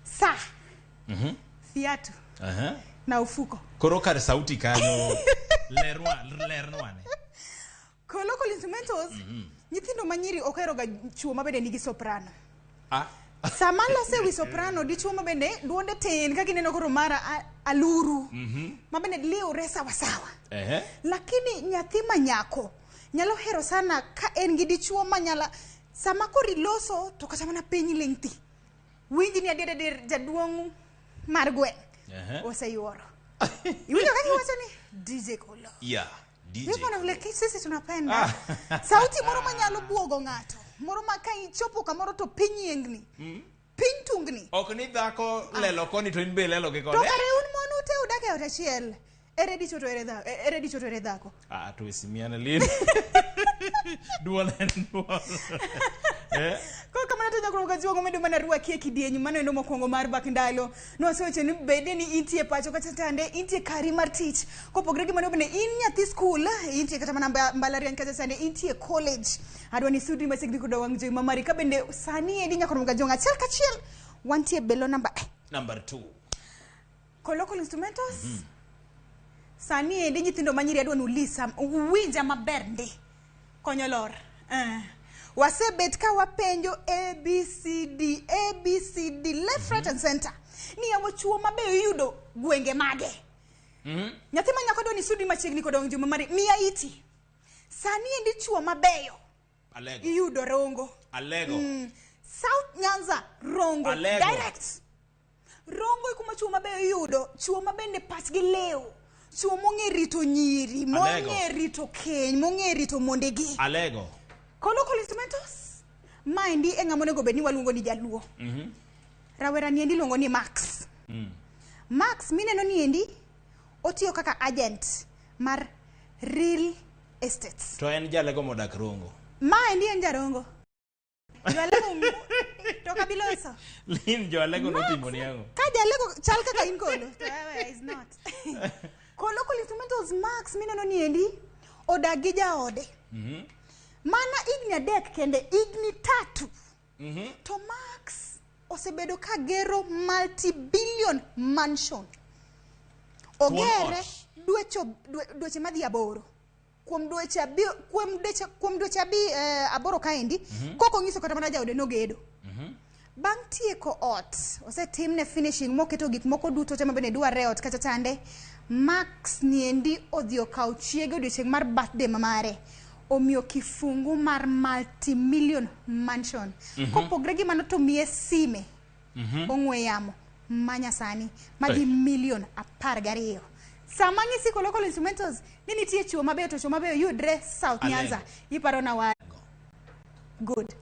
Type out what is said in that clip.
Saa. Viatu. Na ufuko. Koro kar sauti kanyo lerwane. Ko local instrumentals, nyithindo manyiri okero ga chuo mabende nigi soprano. Sama lose wi soprano di chuo mabende duonde tin ka gineno koro mara aluru. Mabende liure sawa sawa. Lakini nyathi manyako nyalo hero sana ka en gi dichuo manyala sama kori loso to kata mana piny lengthi. Winji ni adier jaduong' mar gwen. Oseyuoro. Iwinjo kaki wacho ni DJ Kolo. Yeah. DJ. Yuko na vile sisi tunapenda. Sauti moro manyalo buogo ng'ato. Moro maka ichopo kamoro to piny yengni. Piny tungni. Ok ni dhako lelo koni to inbe lelo gi kode. To kare un monu te udake ot achiel. Ere dicho to ere dhako. To esimiana lin. Duol en duol. Ko kamano to nyakruok ajuogo medo mana rwaki e kidieny mano eno mokwongo mar bak ndalo. Nosewacho ni bede ni intie pacho kata tande intie kari mar tich. Kopogre gi mano bende in nyathi skul intie kata mana mbalariany kata tande intie college. Adwa ni sudi machiegni kodo wang' jowi mamari ka bende sani edi nyakruok ajuogo achiel kachiel wantie belo number 2. Ko local instrumentals. Sani edi nyithindo manyiri adwa nulisa winja maber ndi konyo lor. Wasebet ka wapenjo ABCD left right and center ni yawo chuo mabeyo yudo gwenge mage. Nyathi manyako doni sudi machiegni kodo wang' jowi mamari miya iti. Sani endi chuo mabeyo Alego yudo Rongo. Alego South Nyanza Rongo Alego. Direct. Rongo ikuma chuo mabeyo yudo chuo mabende pachgi leo. Chuo mong'e rito nyiri, mong'e rito keny, mong'e rito mondegi. Alego. Ko local instrumentals maendi e ng'ama onego bed ni waluongo ni jaluo. Rawera ni endi luongo ni Max. Max mineno ni endi otiyo kaka agent mar real estates. To en jalego modak Rongo. Maendi en jarongo. Jalego to kabiloso. Lin jalego notimo ni ango. Ka jalego chal kaka in Kolo. Is not. Ko local instrumentals Max mineno ni endi odak gi jaode. Mana igni adek kende igni 3. To Max osebedo ka gero multi-billion mansion. Ogere dweche madhi 8. Kuom dweche aboro kaendi koko ngiso kata mana jaode no gedo. Bang' tieko ot osetimne finishing moketo gik moko duto tema bende dware ot kata tande. Max ni endi odhi okaw chiege odiochieng' mar birthday mamare. Omiyo kifungu mar multi-million mansion. Kopogre gi mano to miye sime. Ong'we yamo manyasani madhi million 12. Sama ng'isi ko local instrumentals ni nitie chuo mabeyo to chuo mabeyo yudre South Nyanza. Iparo na wa good.